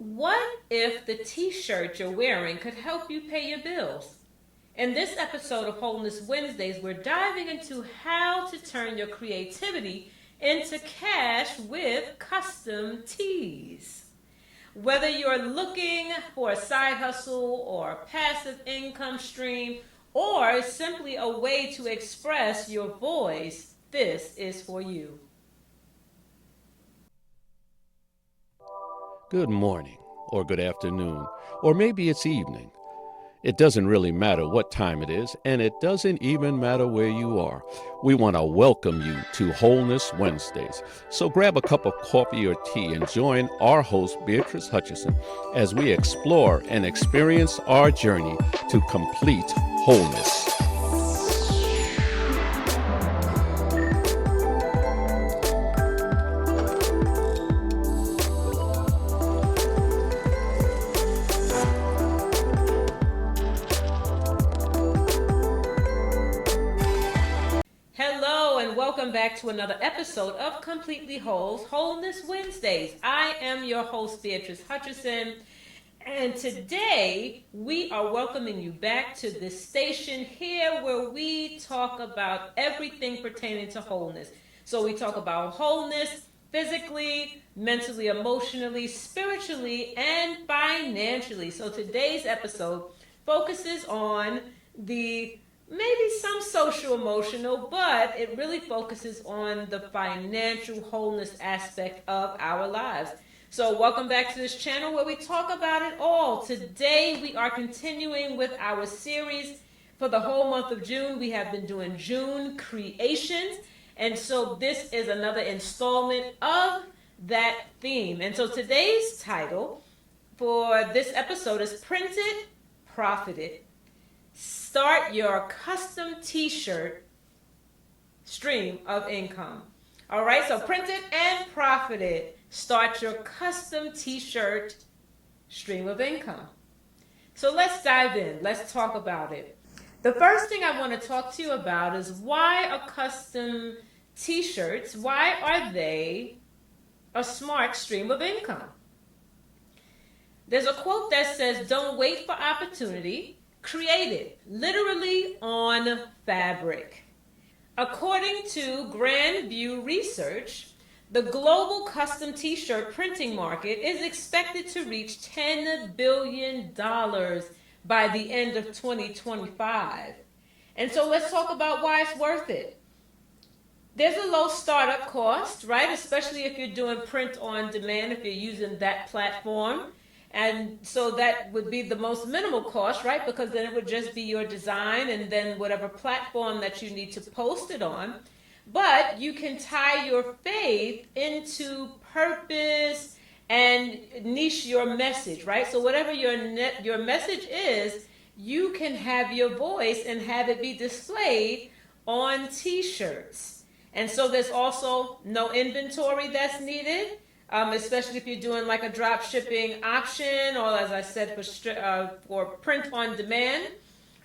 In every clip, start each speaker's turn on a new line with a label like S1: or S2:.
S1: What if the T-shirt you're wearing could help you pay your bills? In this episode of Wholeness Wednesdays, we're diving into how to turn your creativity into cash with custom tees. Whether you're looking for a side hustle or a passive income stream or simply a way to express your voice, this is for you.
S2: Good morning, or good afternoon, or maybe it's evening. It doesn't really matter what time it is, and it doesn't even matter where you are. We want to welcome you to Wholeness Wednesdays. So grab a cup of coffee or tea and join our host, Beatrice Hutchison, as we explore and experience our journey to complete wholeness.
S1: Hello and welcome back to another episode of Completely Whole's Wholeness Wednesdays. I am your host, Beatrice Hutchison, and today we are welcoming you back to this station here where we talk about everything pertaining to wholeness. So we talk about wholeness physically, mentally, emotionally, spiritually, and financially. So today's episode focuses on the maybe some social emotional, but it really focuses on the financial wholeness aspect of our lives. So welcome back to this channel where we talk about it all. Today we are continuing with our series for the whole month of June. We have been doing June creations, and so this is another installment of that theme. And so today's title for this episode is Printed, Profited. Start your custom T-shirt stream of income. All right, so printed and profited. Start your custom T-shirt stream of income. So let's dive in. Let's talk about it. The first thing I want to talk to you about is why are custom T-shirts, why are they a smart stream of income? There's a quote that says, "Don't wait for opportunity. Create it, literally on fabric." According to Grand View Research, the global custom T-shirt printing market is expected to reach $10 billion by the end of 2025. And so let's talk about why it's worth it. There's a low startup cost, right? Especially if you're doing print on demand, if you're using that platform. And so that would be the most minimal cost, right? Because then it would just be your design and then whatever platform that you need to post it on. But you can tie your faith into purpose and niche your message, right? So whatever your message is, you can have your voice and have it be displayed on T-shirts. And so there's also no inventory that's needed. Especially if you're doing like a drop shipping option, or as I said, for print on demand.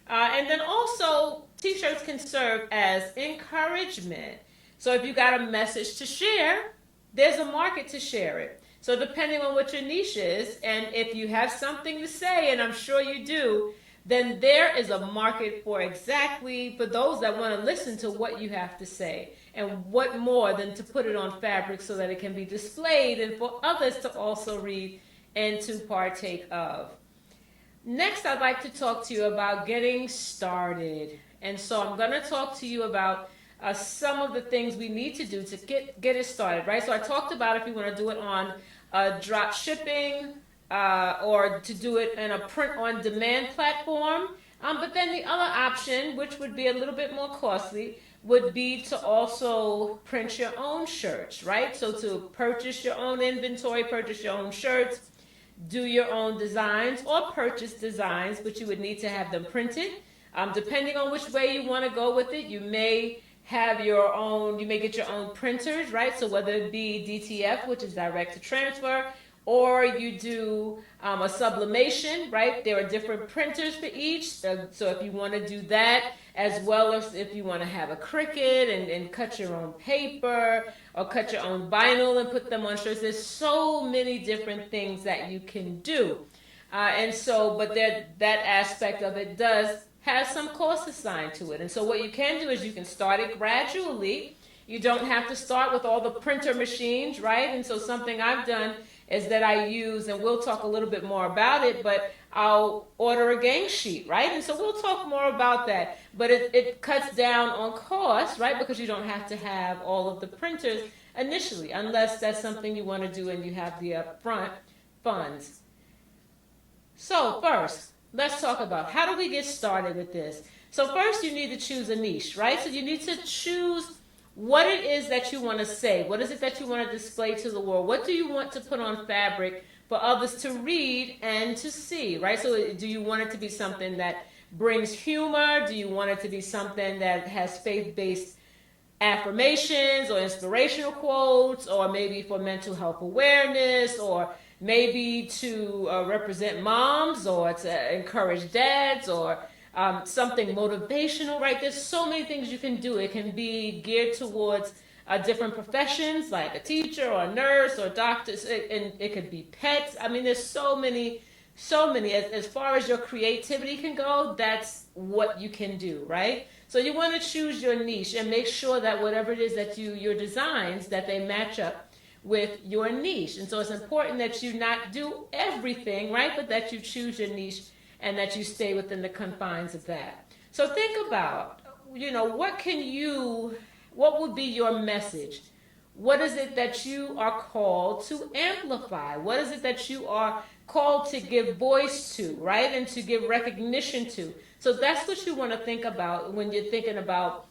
S1: And then also, T-shirts can serve as encouragement. So if you got a message to share, there's a market to share it. So depending on what your niche is, and if you have something to say, and I'm sure you do, then there is a market for those that want to listen to what you have to say. And what more than to put it on fabric so that it can be displayed and for others to also read and to partake of. Next, I'd like to talk to you about getting started. And so I'm going to talk to you about some of the things we need to do to get it started, right? So I talked about if you want to do it on drop shipping, or to do it in a print-on-demand platform. But then the other option, which would be a little bit more costly, would be to also print your own shirts, right? So to purchase your own inventory, purchase your own shirts, do your own designs, or purchase designs, but you would need to have them printed. Depending on which way you want to go with it, you may get your own printers, right? So whether it be DTF, which is direct to transfer, or you do a sublimation, right? There are different printers for each. So if you want to do that, as well as if you want to have a Cricut and cut your own paper or cut your own vinyl and put them on shirts, there's so many different things that you can do. But that aspect of it does have some cost assigned to it. And so what you can do is you can start it gradually. You don't have to start with all the printer machines, right? And so something I've done is that I use, and we'll talk a little bit more about it, but I'll order a gang sheet, right? And so we'll talk more about that. But it cuts down on cost, right? Because you don't have to have all of the printers initially, unless that's something you want to do and you have the upfront funds. So first, let's talk about how do we get started with this. So first you need to choose a niche, right? So you need to choose what it is that you want to say. What is it that you want to display to the world? What do you want to put on fabric for others to read and to see, right? So do you want it to be something that brings humor? Do you want it to be something that has faith-based affirmations or inspirational quotes, or maybe for mental health awareness, or maybe to represent moms, or to encourage dads, or something motivational, right? There's so many things you can do. It can be geared towards different professions, like a teacher or a nurse or doctors, and it could be pets. I mean, there's so many. As far as your creativity can go, that's what you can do, right? So you want to choose your niche and make sure that whatever it is that your designs, that they match up with your niche. And so it's important that you not do everything, right? But that you choose your niche and that you stay within the confines of that. So think about, what would be your message? What is it that you are called to amplify? What is it that you are called to give voice to, right? And to give recognition to. So that's what you want to think about when you're thinking about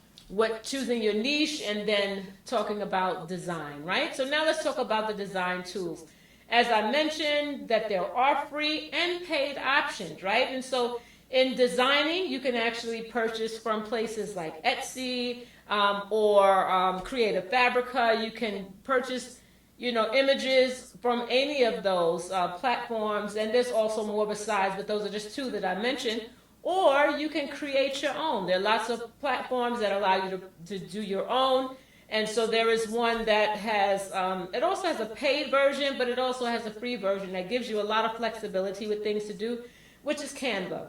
S1: choosing your niche and then talking about design, right? So now let's talk about the design tools. As I mentioned, that there are free and paid options, right? And so in designing, you can actually purchase from places like Etsy or Creative Fabrica. You can purchase, images from any of those platforms, and there's also more besides, but those are just two that I mentioned. Or you can create your own. There are lots of platforms that allow you to do your own. And so there is one that has, it also has a paid version, but it also has a free version that gives you a lot of flexibility with things to do, which is Canva.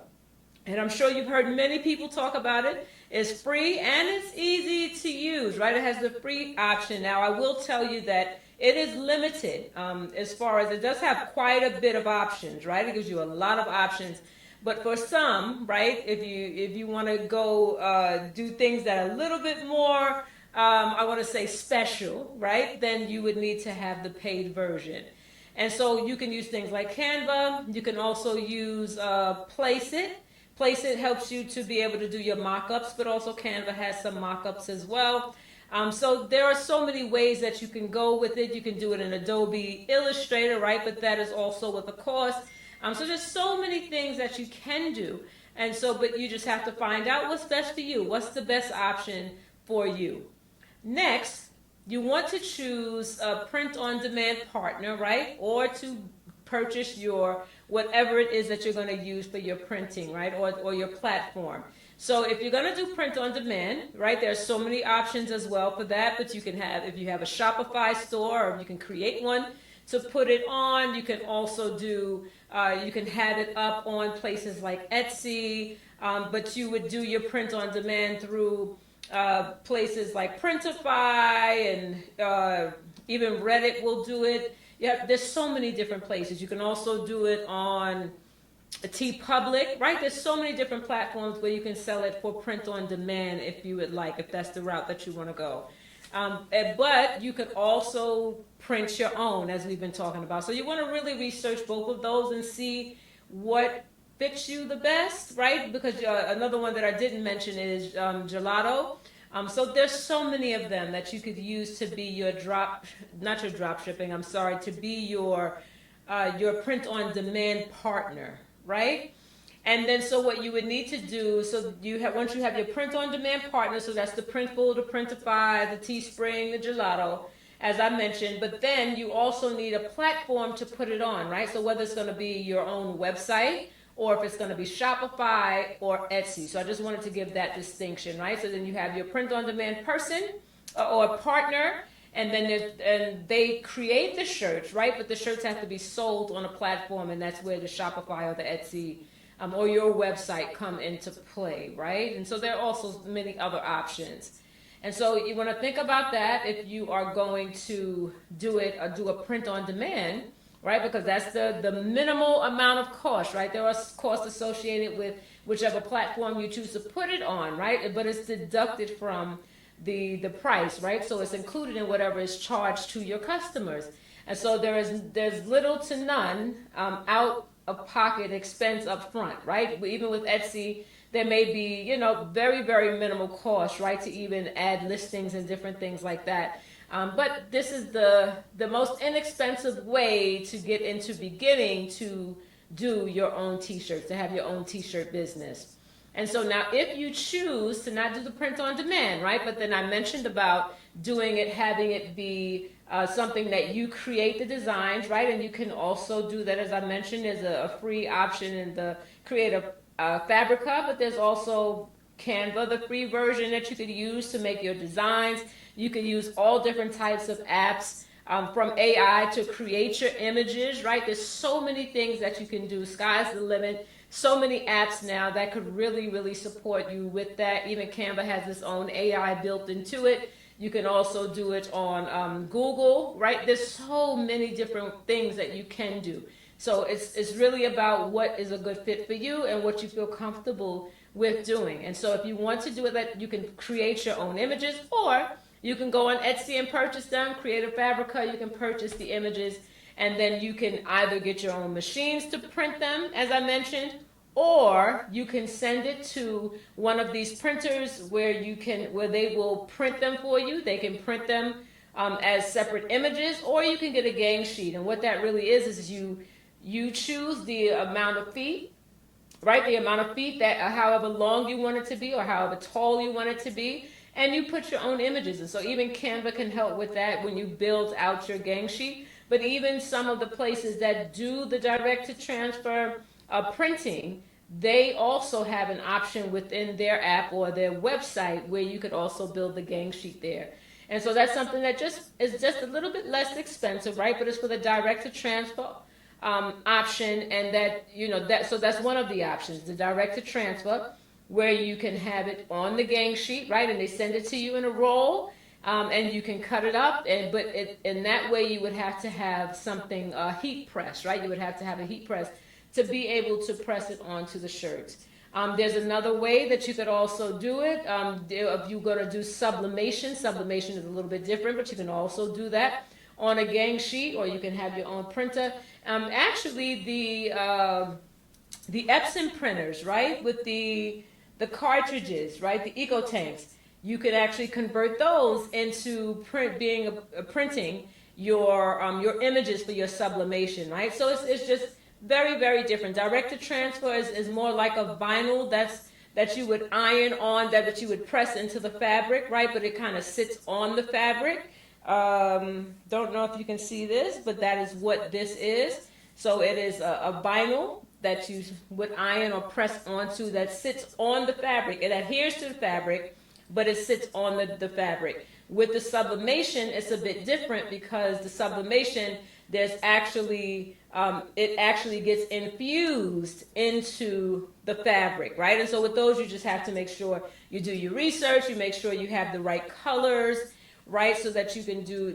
S1: And I'm sure you've heard many people talk about it. It's free and it's easy to use, right? It has the free option. Now, I will tell you that it is limited as far as it does have quite a bit of options, right? It gives you a lot of options. But for some, right, if you want to go do things that are a little bit more, I want to say special, right, then you would need to have the paid version. And so you can use things like Canva. You can also use Placeit. Placeit helps you to be able to do your mock-ups, but also Canva has some mock-ups as well. So there are so many ways that you can go with it. You can do it in Adobe Illustrator, right, but that is also with a cost. So there's so many things that you can do. And so, but you just have to find out what's best for you. What's the best option for you? Next, you want to choose a print-on-demand partner, right? Or to purchase your, whatever it is that you're going to use for your printing, right? Or your platform. So if you're going to do print-on-demand, right, there's so many options as well for that. But you can have, if you have a Shopify store, or you can create one to put it on. You can also do, you can have it up on places like Etsy, but you would do your print-on-demand through places like Printify, and even Reddit will do it. Yeah, there's so many different places. You can also do it on TeePublic, right? There's so many different platforms where you can sell it for print on demand if you would like, if that's the route that you want to go. But you could also print your own, as we've been talking about. So you want to really research both of those and see what fits you the best, right? Because another one that I didn't mention is Gelato. So there's so many of them that you could use to be your to be your print-on-demand partner, right? And then so what you would need to do, so once you have your print-on-demand partner, so that's the Printful, the Printify, the Teespring, the Gelato, as I mentioned, but then you also need a platform to put it on, right? So whether it's going to be your own website or if it's going to be Shopify or Etsy. So I just wanted to give that distinction, right? So then you have your print on demand person or partner, and then they create the shirts, right? But the shirts have to be sold on a platform, and that's where the Shopify or the Etsy or your website come into play, right? And so there are also many other options. And so you want to think about that if you are going to do it or do a print on demand, right? Because that's the minimal amount of cost, right? There are costs associated with whichever platform you choose to put it on, right? But it's deducted from the price, right? So it's included in whatever is charged to your customers. And so there's little to none out of pocket expense up front, right? Even with Etsy, there may be, very, very minimal cost, right, to even add listings and different things like that. But this is the most inexpensive way to get into beginning to do your own t-shirts, to have your own t-shirt business. And so now if you choose to not do the print on demand, right, but then I mentioned about doing it, having it be something that you create the designs, right, and you can also do that, as I mentioned, there's a free option in the Creative Fabrica, but there's also Canva, the free version that you could use to make your designs. You can use all different types of apps from AI to create your images, right? There's so many things that you can do. Sky's the limit. So many apps now that could really, really support you with that. Even Canva has its own AI built into it. You can also do it on Google, right? There's so many different things that you can do. So it's really about what is a good fit for you and what you feel comfortable with doing. And so if you want to do it, that you can create your own images, or you can go on Etsy and purchase them. Creative Fabrica, you can purchase the images, and then you can either get your own machines to print them, as I mentioned, or you can send it to one of these printers where they will print them for you. They can print them as separate images, or you can get a gang sheet. And what that really is you choose the amount of feet, right? The amount of feet that however long you want it to be or however tall you want it to be, and you put your own images. And so even Canva can help with that when you build out your gang sheet. But even some of the places that do the direct to transfer printing, they also have an option within their app or their website where you could also build the gang sheet there. And so that's something that is just a little bit less expensive, right? But it's for the direct to transfer option, and so that's one of the options, the direct to transfer, where you can have it on the gang sheet, right? And they send it to you in a roll, and you can cut it up, but in that way you would have to have something heat press, right? You would have to have a heat press to be able to press it onto the shirts. There's another way that you could also do it. If you're going to do sublimation is a little bit different, but you can also do that on a gang sheet, or you can have your own printer. Actually, the Epson printers, right, with the cartridges, right, the eco tanks, you could actually convert those into printing your images for your sublimation, right? So it's just very, very different. Direct to transfer is more like a vinyl that you would iron on, that you would press into the fabric, right? But it kind of sits on the fabric. Don't know if you can see this, but that is what this is. So it is a vinyl that you would iron or press onto that sits on the fabric. It adheres to the fabric, but it sits on the fabric. With the sublimation, it's a bit different because the sublimation, there's actually, it actually gets infused into the fabric, right? And so with those, you just have to make sure you do your research, you make sure you have the right colors, right, so that you can do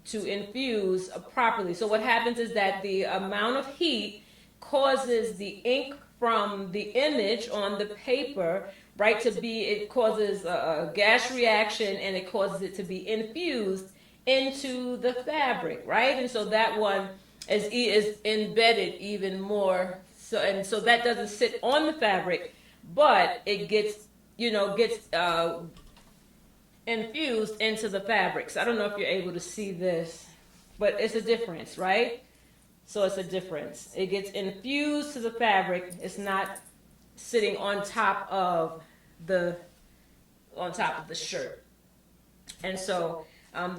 S1: to infuse properly. So what happens is that the amount of heat causes the ink from the image on the paper, right, it causes a gas reaction, and it causes it to be infused into the fabric, right? And so that one is embedded even more. So that doesn't sit on the fabric, but it gets infused into the fabrics. I don't know if you're able to see this, but it's a difference, right? So it's a difference. It gets infused to the fabric. It's not sitting on top of the shirt. And so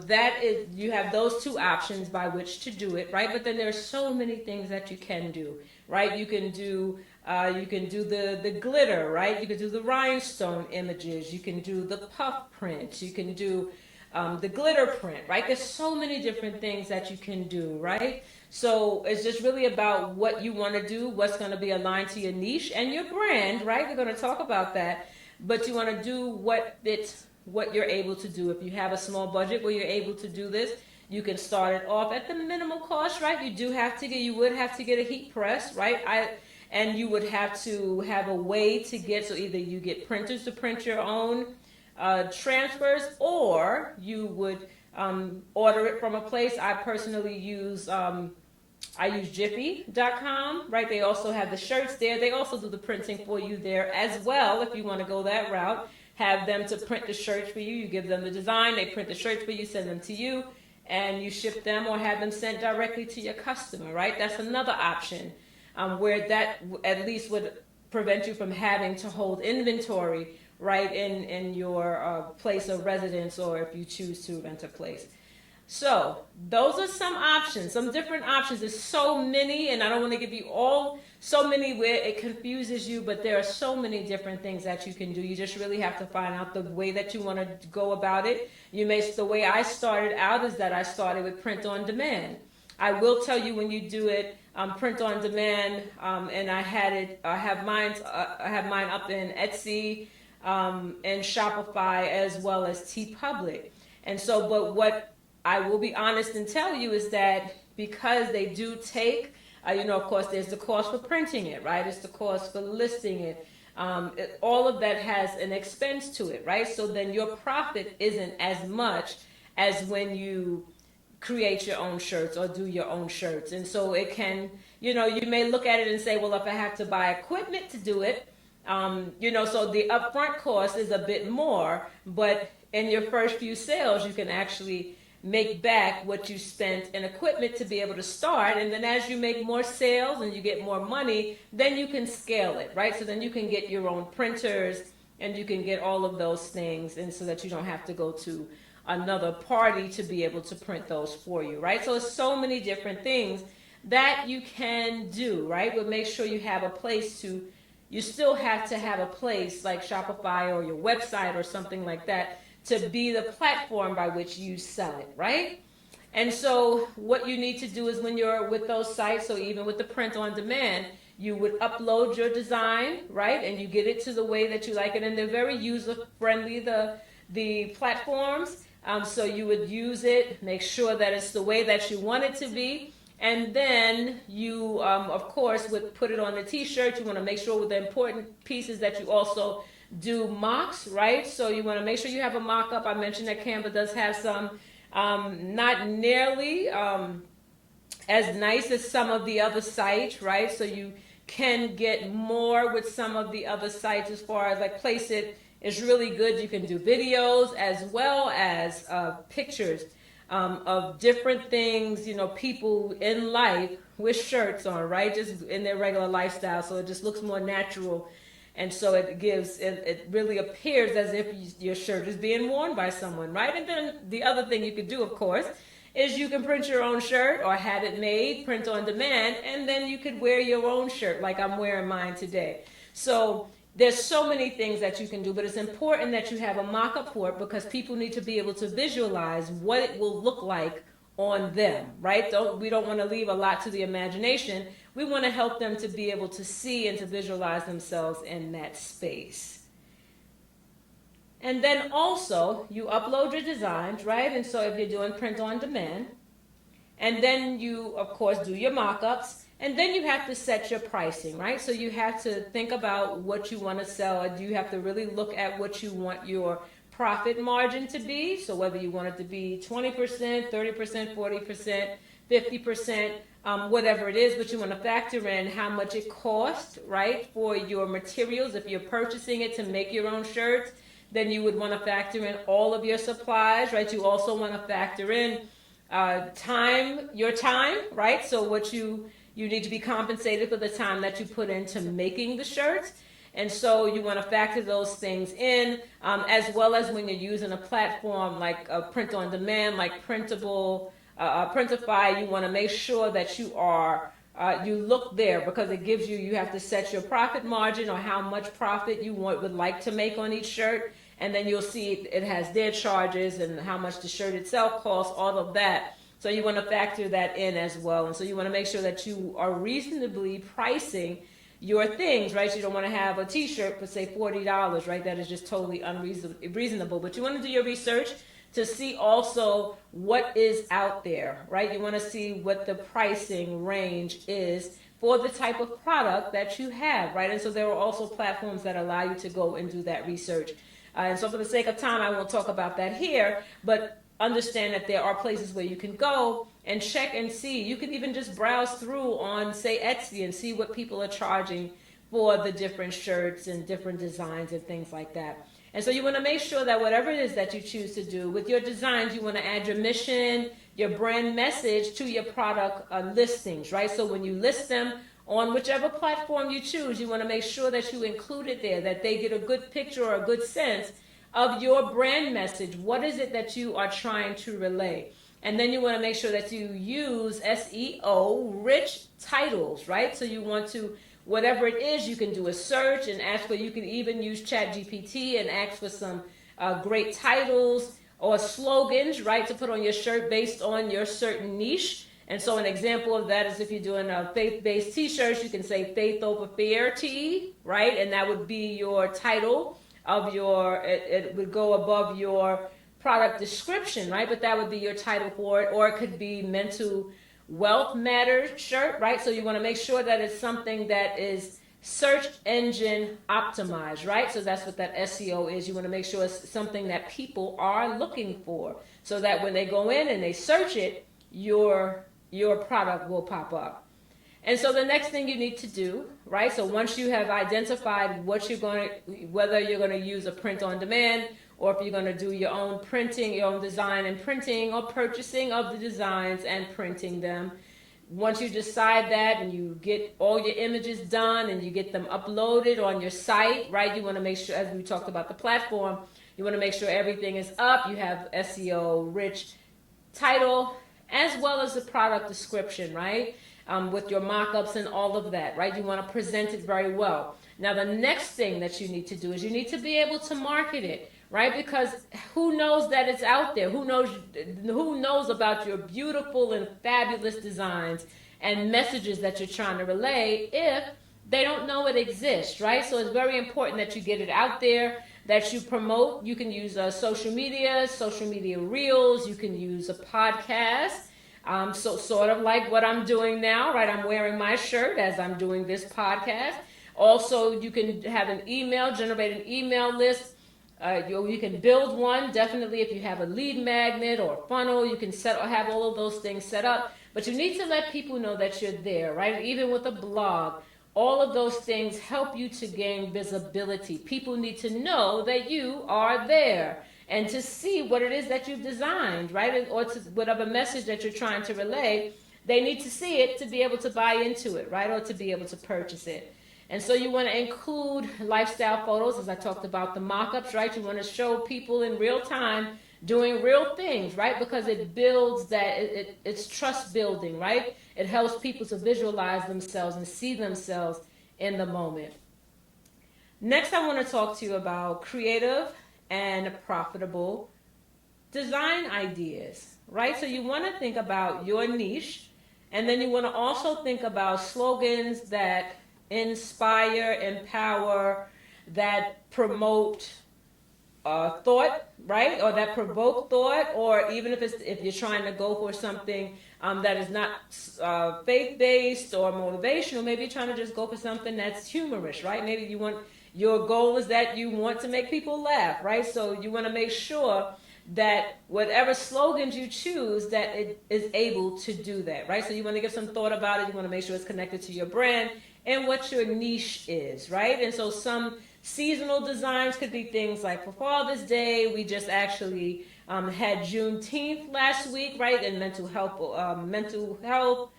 S1: that is, you have those two options by which to do it, right? But then there's so many things that you can do, right? You can do the glitter, right? You can do the rhinestone images. You can do the puff print. You can do the glitter print, right? There's so many different things that you can do, right? So it's just really about what you want to do, what's going to be aligned to your niche and your brand, right? We're going to talk about that, but you want to do what you're able to do. If you have a small budget where you're able to do this, you can start it off at the minimal cost, right? You would have to get a heat press, right? And you would have to have a way to get, so either you get printers to print your own transfers, or you would order it from a place. I personally use Jiffy.com, right? They also have the shirts there. They also do the printing for you there as well. If you want to go that route, have them to print the shirts for you. You give them the design, they print the shirts for you, send them to you, and you ship them or have them sent directly to your customer, right? That's another option where that at least would prevent you from having to hold inventory, right, in your place of residence, or if you choose to rent a place. So those are some options, some different options. There's so many, and I don't want to give you so many where it confuses you, but there are so many different things that you can do. You just really have to find out the way that you want to go about it. The way I started out is that I started with print on demand. I will tell you, when you do it print on demand, and I have mine up in Etsy and Shopify, as well as TeePublic. And so, but what I will be honest and tell you is that because they do take, of course, there's the cost for printing it, right? It's the cost for listing it. All of that has an expense to it, right? So then your profit isn't as much as when you create your own shirts or do your own shirts. And so it can, you may look at it and say, well, if I have to buy equipment to do it, so the upfront cost is a bit more, but in your first few sales, you can actually make back what you spent in equipment to be able to start. And then as you make more sales and you get more money, then you can scale it, right? So then you can get your own printers and you can get all of those things, and so that you don't have to go to another party to be able to print those for you, right? So it's so many different things that you can do, right? But make sure you have a place you still have to have a place like Shopify or your website or something like that to be the platform by which you sell it, right? And so what you need to do is, when you're with those sites, so even with the print on demand, you would upload your design, right? And you get it to the way that you like it. And they're very user-friendly, the platforms. So you would use it, make sure that it's the way that you want it to be. And then you, of course, would put it on the T-shirt. You want to make sure with the important pieces that you also do mocks, right? So you want to make sure you have a mock-up. I mentioned that Canva does have some, not nearly as nice as some of the other sites, right? So you can get more with some of the other sites as far as like Place It is really good. You can do videos as well as pictures of different things, people in life with shirts on, right? Just in their regular lifestyle. So it just looks more natural. And so it really appears as if your shirt is being worn by someone, right? And then the other thing you could do, of course, is you can print your own shirt or have it made, print on demand, and then you could wear your own shirt like I'm wearing mine today. So there's so many things that you can do, but it's important that you have a mock-up for it, because people need to be able to visualize what it will look like on them, right? We don't want to leave a lot to the imagination. We want to help them to be able to see and to visualize themselves in that space. And then also, you upload your designs, right? And so if you're doing print on demand, and then you, of course, do your mock-ups, and then you have to set your pricing, right? So you have to think about what you want to sell. You have to really look at what you want your profit margin to be. So whether you want it to be 20%, 30%, 40%, 50%, whatever it is, but you want to factor in how much it costs, right, for your materials. If you're purchasing it to make your own shirts, then you would want to factor in all of your supplies, right? You also want to factor in your time, right? So what you need to be compensated for the time that you put into making the shirts. And so you want to factor those things in, as well as when you're using a platform like a print on demand, like Printify. You want to make sure that you look there, because it gives you have to set your profit margin, or how much profit you would like to make on each shirt. And then you'll see it has their charges and how much the shirt itself costs, all of that. So you want to factor that in as well. And so you want to make sure that you are reasonably pricing your things, right? You don't want to have a T-shirt for, say, $40, right? That is just totally unreasonable. But you want to do your research to see also what is out there, right? You want to see what the pricing range is for the type of product that you have, right? And so there are also platforms that allow you to go and do that research. And so for the sake of time, I won't talk about that here, but understand that there are places where you can go and check and see. You can even just browse through on, say, Etsy, and see what people are charging for the different shirts and different designs and things like that. And so you want to make sure that whatever it is that you choose to do with your designs, you want to add your mission, your brand message to your product listings, right? So when you list them on whichever platform you choose, you want to make sure that you include it there, that they get a good picture or a good sense of your brand message. What is it that you are trying to relay? And then you want to make sure that you use SEO rich titles, right? So you want to, whatever it is, you can do a search and ask for, you can even use ChatGPT and ask for some great titles or slogans, right, to put on your shirt based on your certain niche. And so an example of that is if you're doing a faith-based T-shirts, you can say faith over fear T, right? And that would be your title of your, it would go above your product description, right? But that would be your title for it. Or it could be mental wealth matters shirt, right? So you want to make sure that it's something that is search engine optimized, right? So that's what that SEO is. You want to make sure it's something that people are looking for, so that when they go in and they search it, your product will pop up. And so the next thing you need to do, right? So once you have identified what you're going to, whether you're going to use a print on demand, or if you're going to do your own printing, your own design and printing, or purchasing of the designs and printing them. Once you decide that and you get all your images done and you get them uploaded on your site, right? You want to make sure, as we talked about the platform, you want to make sure everything is up. You have SEO rich title, as well as the product description, right? With your mock-ups and all of that, right? You want to present it very well. Now, the next thing that you need to do is you need to be able to market it, right? Because who knows that it's out there? Who knows about your beautiful and fabulous designs and messages that you're trying to relay if they don't know it exists, right? So it's very important that you get it out there, that you promote. You can use social media reels. You can use a podcast. So sort of like what I'm doing now, right? I'm wearing my shirt as I'm doing this podcast. Also, you can have generate an email list. You can build one, definitely, if you have a lead magnet or a funnel. You can have all of those things set up. But you need to let people know that you're there, right? Even with a blog, all of those things help you to gain visibility. People need to know that you are there and to see what it is that you've designed, right? Or to whatever message that you're trying to relay, they need to see it to be able to buy into it, right? Or to be able to purchase it. And so you want to include lifestyle photos, as I talked about the mock-ups, right? You want to show people in real time doing real things, right? Because it builds that, it's trust building, right? It helps people to visualize themselves and see themselves in the moment. Next, I want to talk to you about creative and profitable design ideas, right? So you want to think about your niche, and then you want to also think about slogans that inspire, empower, that promote thought, right? Or that provoke thought, or even if you're trying to go for something that is not faith-based or motivational, maybe you're trying to just go for something that's humorous, right? Maybe your goal is that you want to make people laugh, right? So you want to make sure that whatever slogans you choose, that it is able to do that, right? So you want to give some thought about it. You want to make sure it's connected to your brand and what your niche is, right? And so some seasonal designs could be things like for Father's Day, we just actually had Juneteenth last week, right? And mental health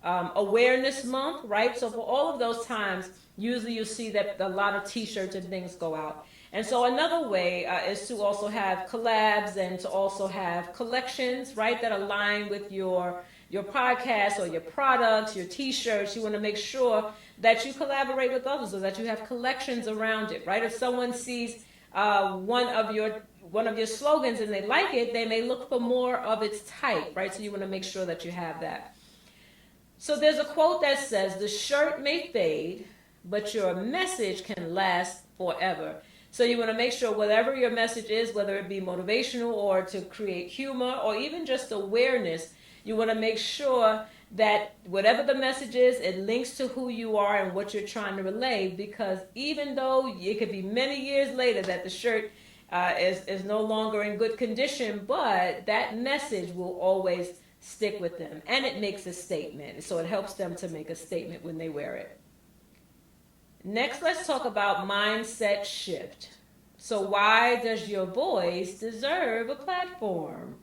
S1: Awareness Month, right? So for all of those times, usually you see that a lot of T-shirts and things go out. And so another way is to also have collabs and to also have collections, right, that align with your podcast or your products, your T-shirts. You want to make sure that you collaborate with others, or that you have collections around it, right? If someone sees one of your slogans and they like it, they may look for more of its type, right? So you want to make sure that you have that. So there's a quote that says, "The shirt may fade, but your message can last forever." So you want to make sure whatever your message is, whether it be motivational or to create humor or even just awareness, you want to make sure that whatever the message is, it links to who you are and what you're trying to relay. Because even though it could be many years later that the shirt is no longer in good condition, but that message will always stick with them, and it makes a statement. So it helps them to make a statement when they wear it. Next, let's talk about mindset shift. So why does your voice deserve a platform?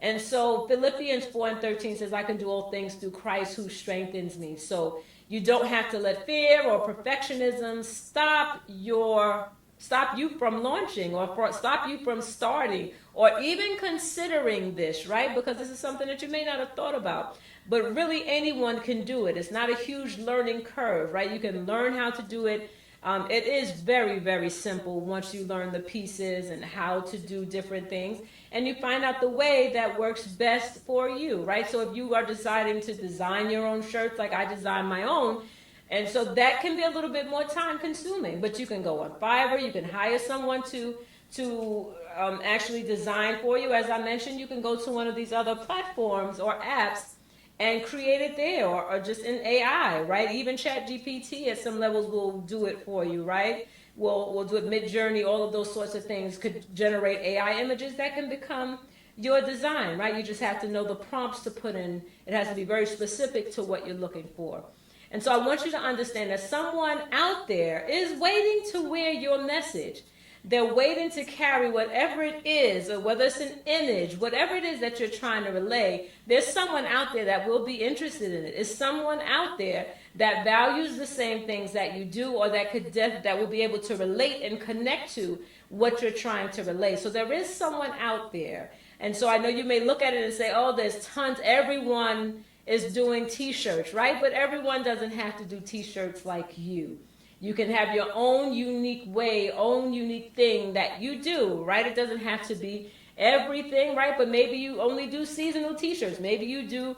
S1: And so Philippians 4:13 says, "I can do all things through Christ who strengthens me." So you don't have to let fear or perfectionism stop you from launching, or stop you from starting, or even considering this, right? Because this is something that you may not have thought about. But really anyone can do it. It's not a huge learning curve, right? You can learn how to do it. It is very, very simple once you learn the pieces and how to do different things. And you find out the way that works best for you, right? So if you are deciding to design your own shirts, like I design my own, and so that can be a little bit more time consuming, but you can go on Fiverr, you can hire someone to actually design for you. As I mentioned, you can go to one of these other platforms or apps and create it there, or just in AI, right? Even ChatGPT at some levels will do it for you, right? We'll do it Mid-Journey, all of those sorts of things could generate AI images that can become your design, right? You just have to know the prompts to put in. It has to be very specific to what you're looking for. And so I want you to understand that someone out there is waiting to wear your message. They're waiting to carry whatever it is, or whether it's an image, whatever it is that you're trying to relay. There's someone out there that will be interested in it. It's someone out there that values the same things that you do, or that will be able to relate and connect to what you're trying to relay. So there is someone out there. And so I know you may look at it and say, "Oh, there's tons. Everyone is doing T-shirts," right? But everyone doesn't have to do T-shirts like you. You can have your own unique way, own unique thing that you do, right? It doesn't have to be everything, right? But maybe you only do seasonal T-shirts. Maybe you do,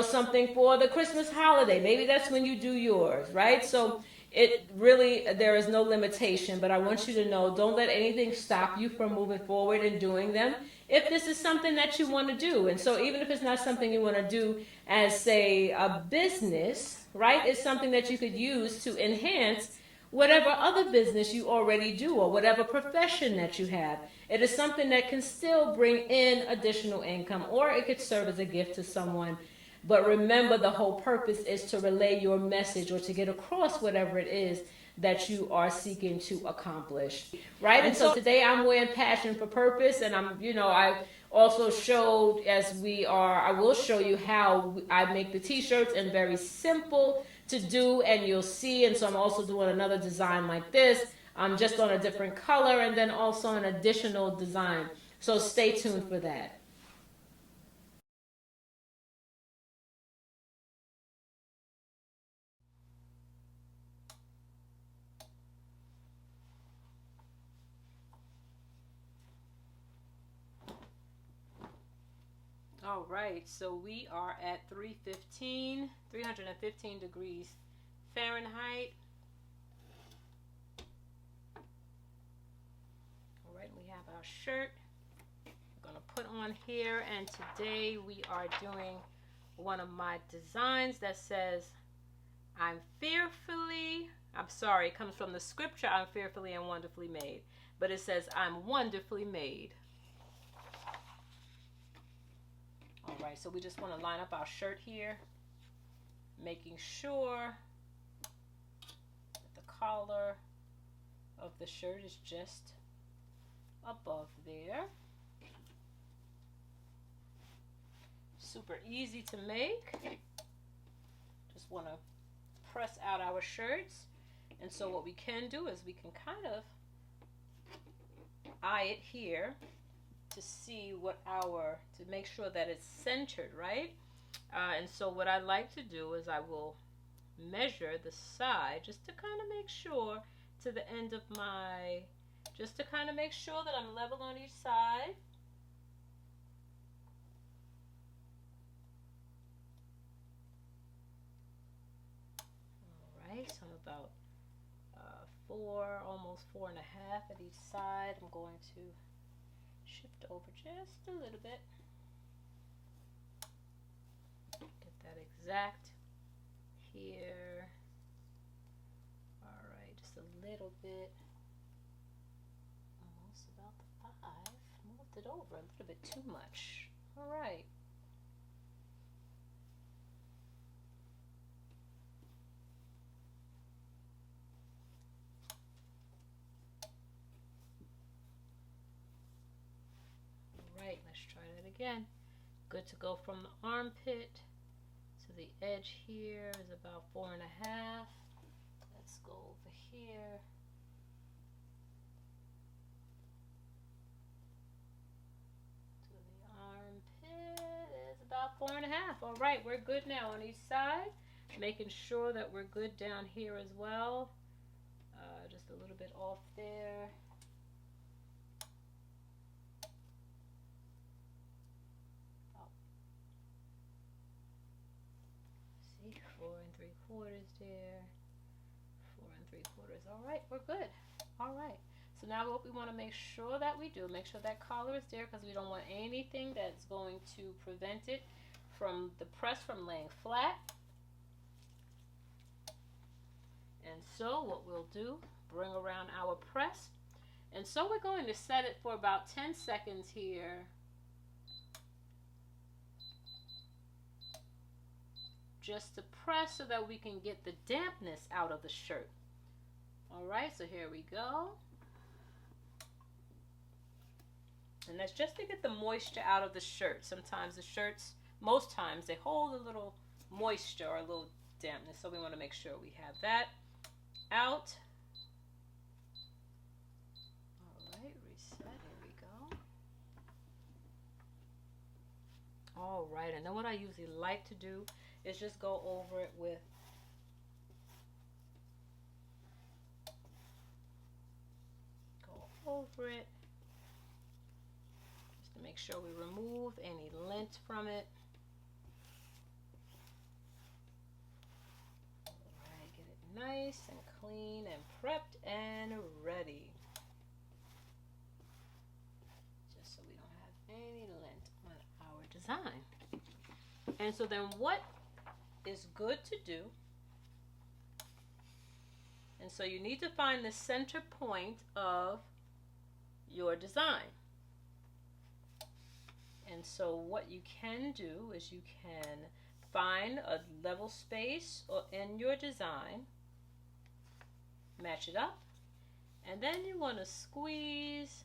S1: something for the Christmas holiday. Maybe that's when you do yours, right? So it really, there is no limitation, but I want you to know, don't let anything stop you from moving forward and doing them if this is something that you want to do. And so even if it's not something you want to do as, say, a business, right, it's something that you could use to enhance whatever other business you already do, or whatever profession that you have. It is something that can still bring in additional income, or it could serve as a gift to someone. But remember, the whole purpose is to relay your message, or to get across whatever it is that you are seeking to accomplish, right? And so today I'm wearing passion for purpose, and I also showed, I will show you how I make the T-shirts, and very simple to do, and you'll see. And so I'm also doing another design like this, just on a different color, and then also an additional design. So stay tuned for that. All right, so we are at 315 degrees Fahrenheit. All right, we have our shirt we're going to put on here, and today we are doing one of my designs that says, it comes from the scripture, "I'm fearfully and wonderfully made," but it says, "I'm wonderfully made." All right, so we just want to line up our shirt here, making sure that the collar of the shirt is just above there. Super easy to make. just want to press out our shirts. And so what we can do is we can kind of eye it here to see to make sure that it's centered, right? And so what I like to do is I will measure the side just to kind of make sure to the end of just to kind of make sure that I'm level on each side. All right, so I'm about almost 4.5 at each side. I'm going to shift over just a little bit. Get that exact here. All right, just a little bit. Almost about the 5. Moved it over a little bit too much. All right. Right, let's try that again. Good to go from the armpit to the edge here is about 4.5. Let's go over here. To the armpit is about 4.5. All right, we're good now on each side. Making sure that we're good down here as well. Just a little bit off there. See, 4 3/4 there. 4 3/4. All right, we're good. All right. So now what we want to make sure that we do, make sure that collar is there because we don't want anything that's going to prevent it from the press from laying flat. And so what we'll do, bring around our press. And so we're going to set it for about 10 seconds here. Just to press so that we can get the dampness out of the shirt. All right, so here we go. And that's just to get the moisture out of the shirt. Sometimes the shirts, most times, they hold a little moisture or a little dampness. So we want to make sure we have that out. All right, reset. Here we go. All right, and then what I usually like to do is just go over it with just to make sure we remove any lint from it. All right, get it nice and clean and prepped and ready. Just so we don't have any lint on our design. And so then what is good to do, and so you need to find the center point of your design. And so what you can do is you can find a level space in your design, match it up, and then you want to squeeze,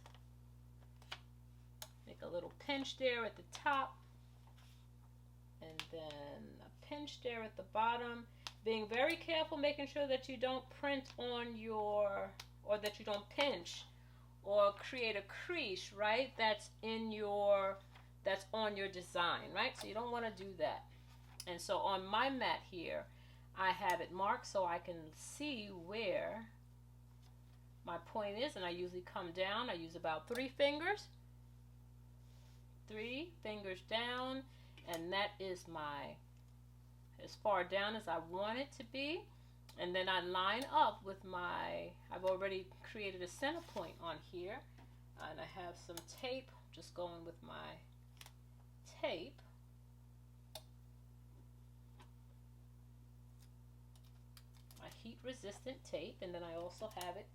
S1: make a little pinch there at the top, and then a pinch there at the bottom, being very careful, making sure that you don't print on or that you don't pinch or create a crease, right? That's on your design, right? So you don't want to do that. And so on my mat here, I have it marked so I can see where my point is, and I usually come down. I use about 3 fingers. 3 fingers down. And that is as far down as I want it to be. And then I line up with I've already created a center point on here. And I have some tape, just going with my tape. My heat resistant tape. And then I also have it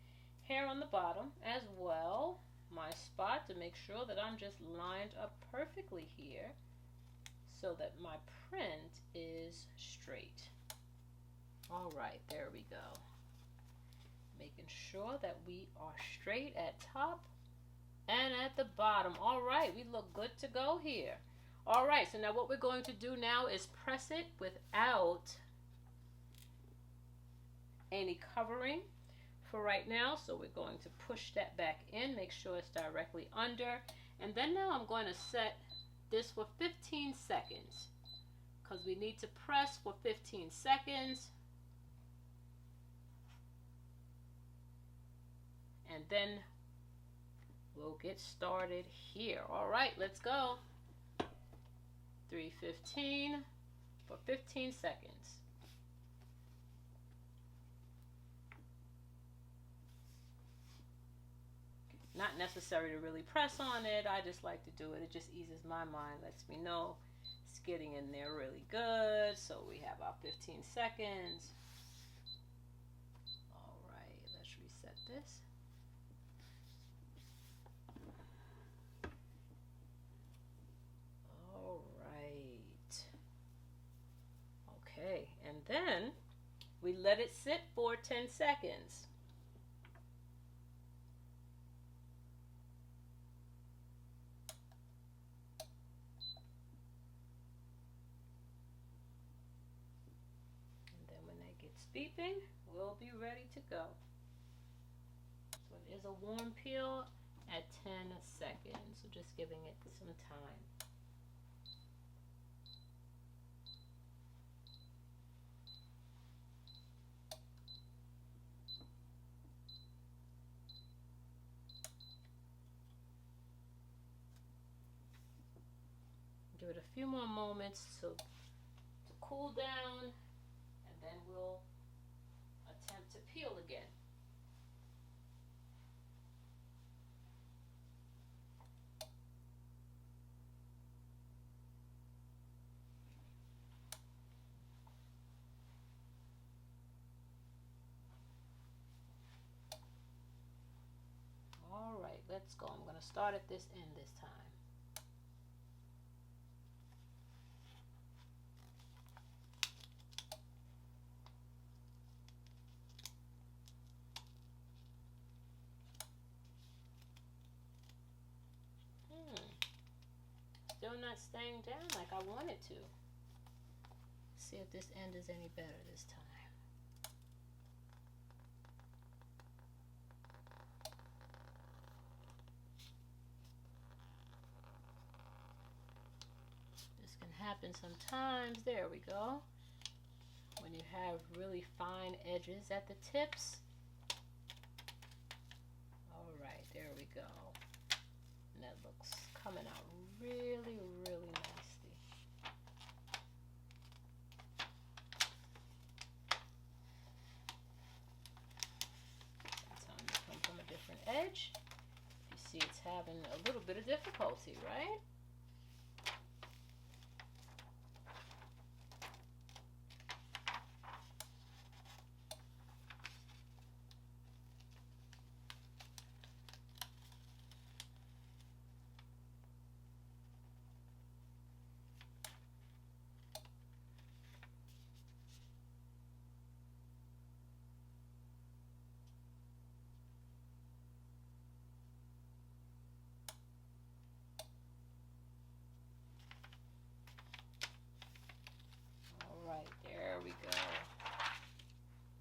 S1: here on the bottom as well. My spot to make sure that I'm just lined up perfectly here, so that my print is straight. All right, there we go. Making sure that we are straight at top and at the bottom. All right, we look good to go here. All right, so now what we're going to do now is press it without any covering for right now. So we're going to push that back in, make sure it's directly under. And then now I'm going to set this for 15 seconds because we need to press for 15 seconds. And then we'll get started here. All right, let's go. 3:15 for 15 seconds. Not necessary to really press on it. I just like to do it. It just eases my mind, lets me know it's getting in there really good. So we have our 15 seconds. All right, let's reset this. All right. Okay, and then we let it sit for 10 seconds. And then when that gets beeping, we'll be ready to go. So it is a warm peel at 10 seconds, so just giving it some time. Give it a few more moments to cool down, and then we'll attempt to peel again. All right, let's go. I'm going to start at this end this time. Still not staying down like I want it to. See if this end is any better this time. This can happen sometimes. There we go. When you have really fine edges at the tips. All right, there we go. And that looks coming out really, really nicely. Sometimes you come from a different edge. You see it's having a little bit of difficulty, right? There we go.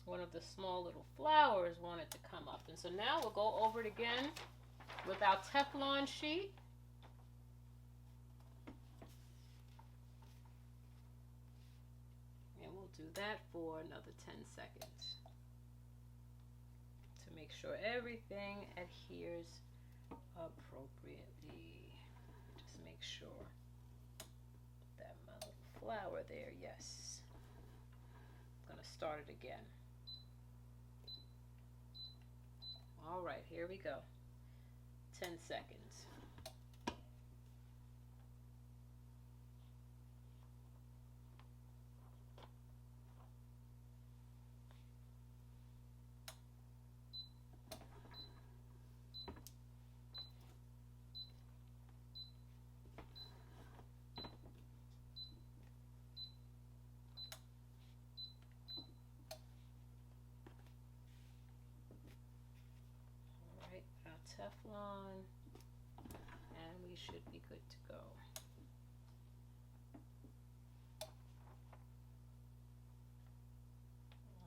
S1: One of the small little flowers wanted to come up. And so now we'll go over it again with our Teflon sheet. And we'll do that for another 10 seconds to make sure everything adheres appropriately. Just make sure that my little flower there, yes. I'm gonna start it again. All right, here we go. 10 seconds. Our Teflon, and we should be good to go.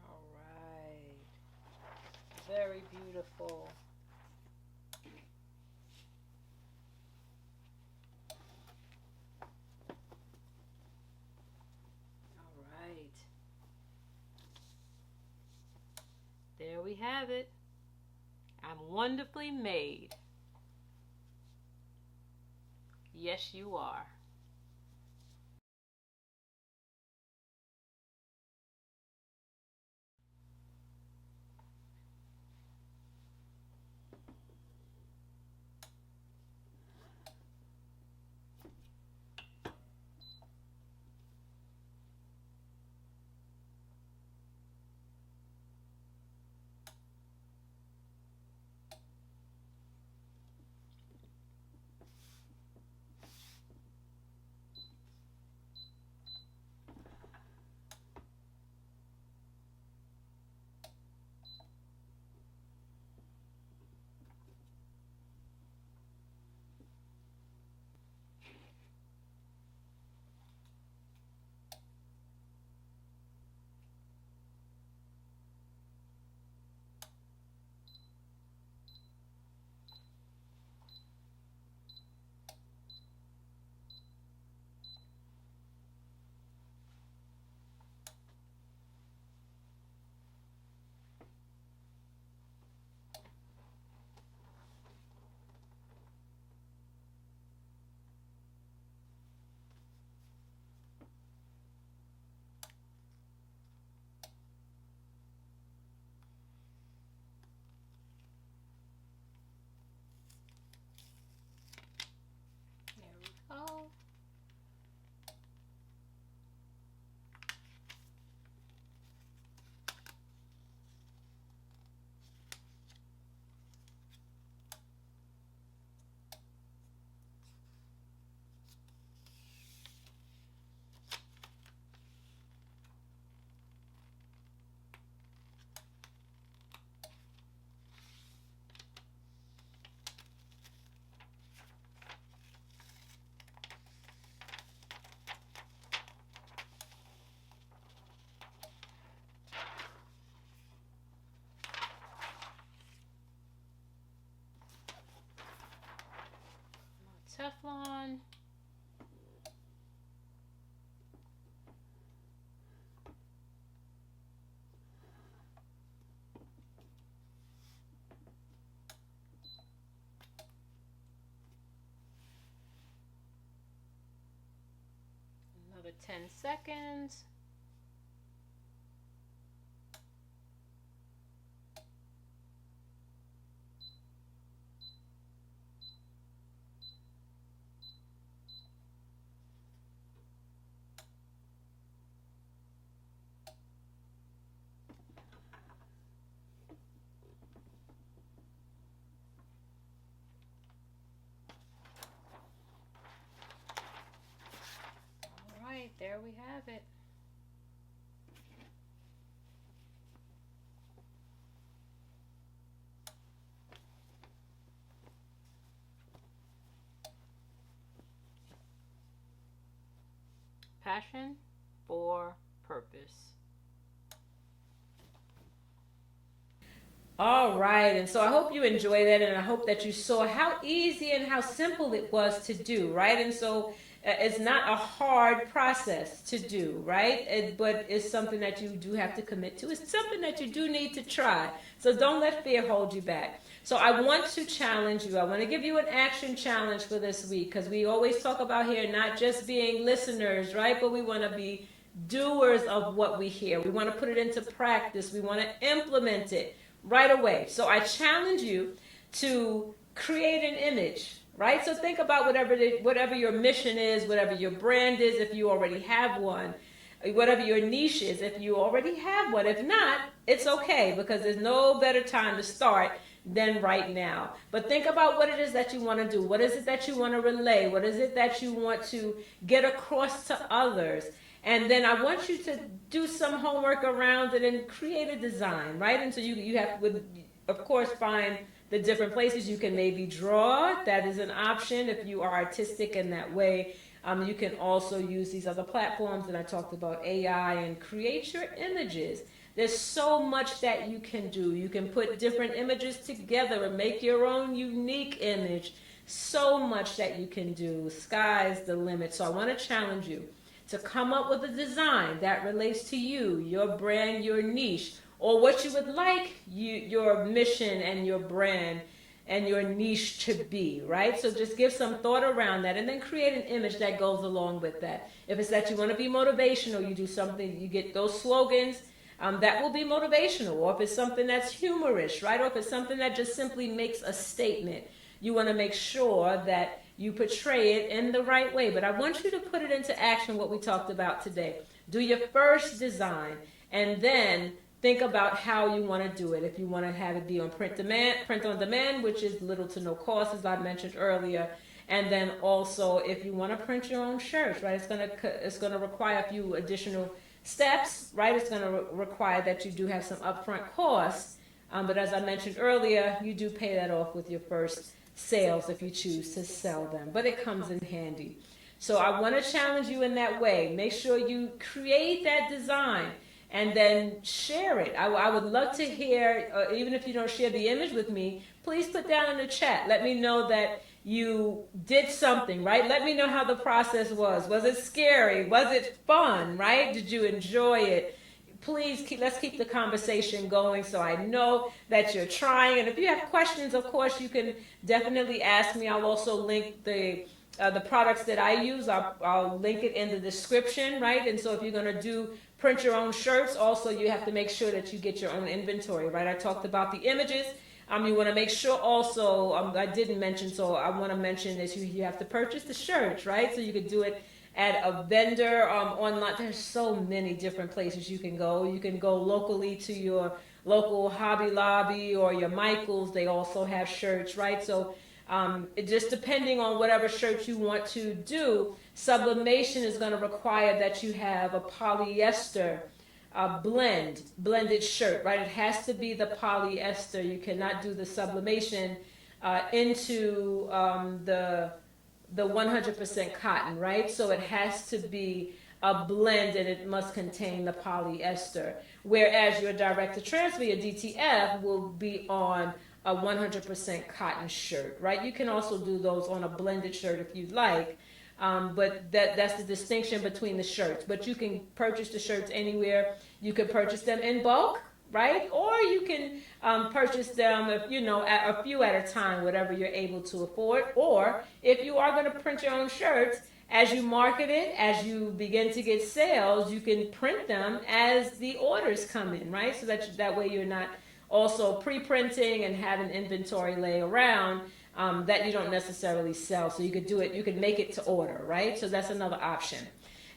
S1: All right. beautiful. All right. There we have it. I'm wonderfully made. Yes, you are. There we go. Teflon. Another 10 seconds. All right, there we have it. Passion for purpose. All right, and so I hope you enjoy that, and I hope that you saw how easy and how simple it was to do, right? And so it's not a hard process to do, right? But it's something that you do have to commit to. It's something that you do need to try. So don't let fear hold you back. So I want to challenge you. I want to give you an action challenge for this week, because we always talk about here not just being listeners, right? But we want to be doers of what we hear. We want to put it into practice. We want to implement it right away. So I challenge you to create an image, right? So think about whatever your mission is, whatever your brand is, if you already have one, whatever your niche is, if you already have one. If not, it's okay, because there's no better time to start than right now. But think about what it is that you want to do. What is it that you want to relay? What is it that you want to get across to others? And then I want you to do some homework around it and create a design, right? And so you have to, of course, find the different places you can maybe draw. That is an option if you are artistic in that way. You can also use these other platforms that I talked about, AI, and create your images. There's so much that you can do. You can put different images together and make your own unique image. So much that you can do. Sky's the limit. So I want to challenge you to come up with a design that relates to you, your brand, your niche, or what you would like your mission and your brand and your niche to be, right? So just give some thought around that and then create an image that goes along with that. If it's that you want to be motivational, you do something, you get those slogans, that will be motivational. Or if it's something that's humorous, right? Or if it's something that just simply makes a statement, you want to make sure that you portray it in the right way. But I want you to put it into action, what we talked about today. Do your first design and then think about how you want to do it. If you want to have it be on print on demand, which is little to no cost, as I mentioned earlier. And then also, if you want to print your own shirts, right, it's going to require a few additional steps, right? It's going to require that you do have some upfront costs. But as I mentioned earlier, you do pay that off with your first sales if you choose to sell them. But it comes in handy. So I want to challenge you in that way. Make sure you create that design and then share it. I would love to hear, even if you don't share the image with me, please put down in the chat. Let me know that you did something, right? Let me know how the process was. Was it scary? Was it fun, right? Did you enjoy it? Please, let's keep the conversation going so I know that you're trying. And if you have questions, of course, you can definitely ask me. I'll also link the products that I use. I'll link it in the description, right? And so if you're going to print your own shirts, also you have to make sure that you get your own inventory, right? I talked about the images. You want to make sure also, I didn't mention, so I want to mention this, you have to purchase the shirts, right? So you could do it at a vendor online. There's so many different places you can go. You can go locally to your local Hobby Lobby or your Michaels. They also have shirts, right? So it just depending on whatever shirt you want to do, sublimation is going to require that you have a polyester blended shirt, right? It has to be the polyester. You cannot do the sublimation into the 100% cotton, right? So it has to be a blend and it must contain the polyester. Whereas your direct to transfer, your DTF, will be on a 100% cotton shirt, right? You can also do those on a blended shirt if you'd like. But that's the distinction between the shirts. But you can purchase the shirts anywhere. You can purchase them in bulk, right? Or you can purchase them, a few at a time, whatever you're able to afford. Or if you are going to print your own shirts, as you market it, as you begin to get sales, you can print them as the orders come in, right? So that way you're not also pre-printing and having inventory lay around that you don't necessarily sell. So you could do it, you could make it to order, right? So that's another option.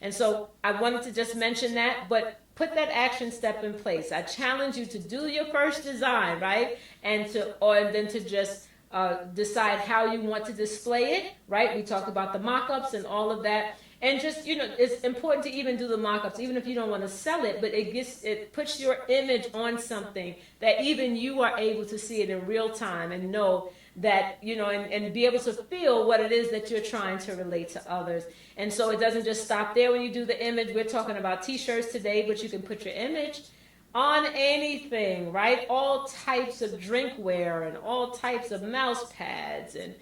S1: And so I wanted to just mention that, but put that action step in place. I challenge you to do your first design, right? And then to just decide how you want to display it, right? We talked about the mock-ups and all of that. And just, it's important to even do the mock-ups, even if you don't want to sell it, but it puts your image on something that even you are able to see it in real time and know that, and be able to feel what it is that you're trying to relate to others. And so it doesn't just stop there when you do the image. We're talking about T-shirts today, but you can put your image on anything, right? All types of drinkware and all types of mouse pads and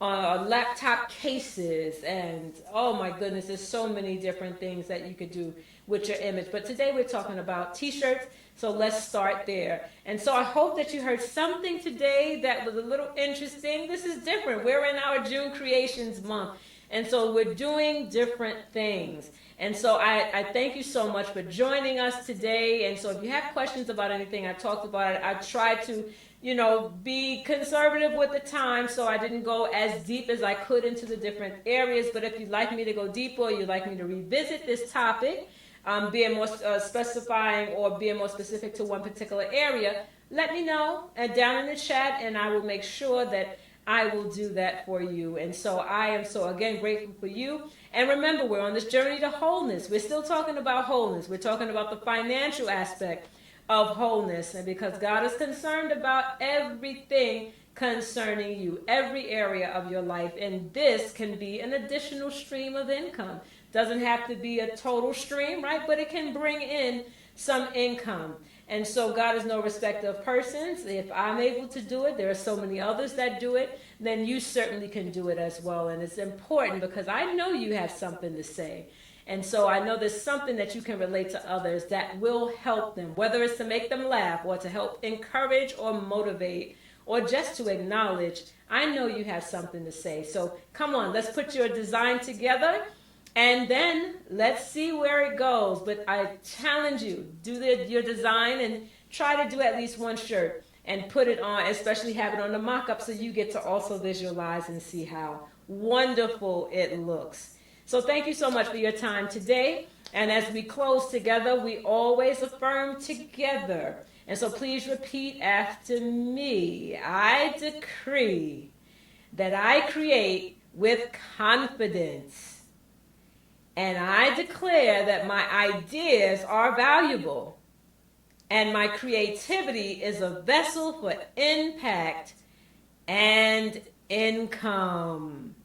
S1: laptop cases, and oh my goodness, there's so many different things that you could do with your image. But today we're talking about T-shirts, so let's start there. And so I hope that you heard something today that was a little interesting. This is different. We're in our June Creations month, and so we're doing different things. And so I thank you so much for joining us today. And so if you have questions about anything I talked about, I tried to be conservative with the time, so I didn't go as deep as I could into the different areas. But if you'd like me to go deeper, or you'd like me to revisit this topic, being more specifying or being more specific to one particular area, let me know down in the chat, and I will make sure that I will do that for you. And so I am again grateful for you. And remember, we're on this journey to wholeness. We're still talking about wholeness. We're talking about the financial aspect of wholeness, and because God is concerned about everything concerning you, every area of your life, and this can be an additional stream of income Doesn't have to be a total stream, right? But it can bring in some income. And so God is no respecter of persons. If I'm able to do it, there are so many others that do it, then you certainly can do it as well. And it's important because I know you have something to say. And so I know there's something that you can relate to others that will help them, whether it's to make them laugh or to help encourage or motivate or just to acknowledge. I know you have something to say. So come on, let's put your design together and then let's see where it goes. But I challenge you, do your design and try to do at least one shirt and put it on, especially have it on the mock-up so you get to also visualize and see how wonderful it looks. So thank you so much for your time today. And as we close together, we always affirm together. And so please repeat after me. I decree that I create with confidence. And I declare that my ideas are valuable. And my creativity is a vessel for impact and income.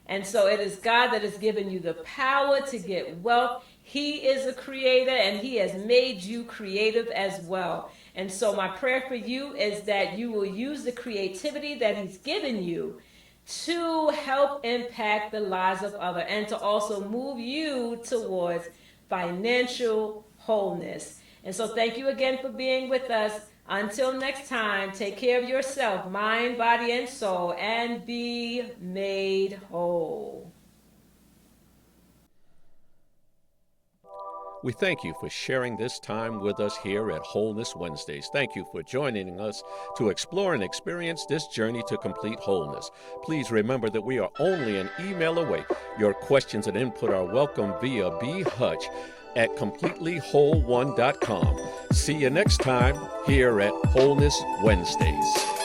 S1: And so it is God that has given you the power to get wealth. He is a creator and he has made you creative as well. And so my prayer for you is that you will use the creativity that he's given you to help impact the lives of others and to also move you towards financial wholeness. And so thank you again for being with us. Until next time, take care of yourself, mind, body, and soul, and be made whole.
S2: We thank you for sharing this time with us here at Wholeness Wednesdays. Thank you for joining us to explore and experience this journey to complete wholeness. Please remember that we are only an email away. Your questions and input are welcome via bhutch@completelywhole1.com. See you next time here at Wholeness Wednesdays.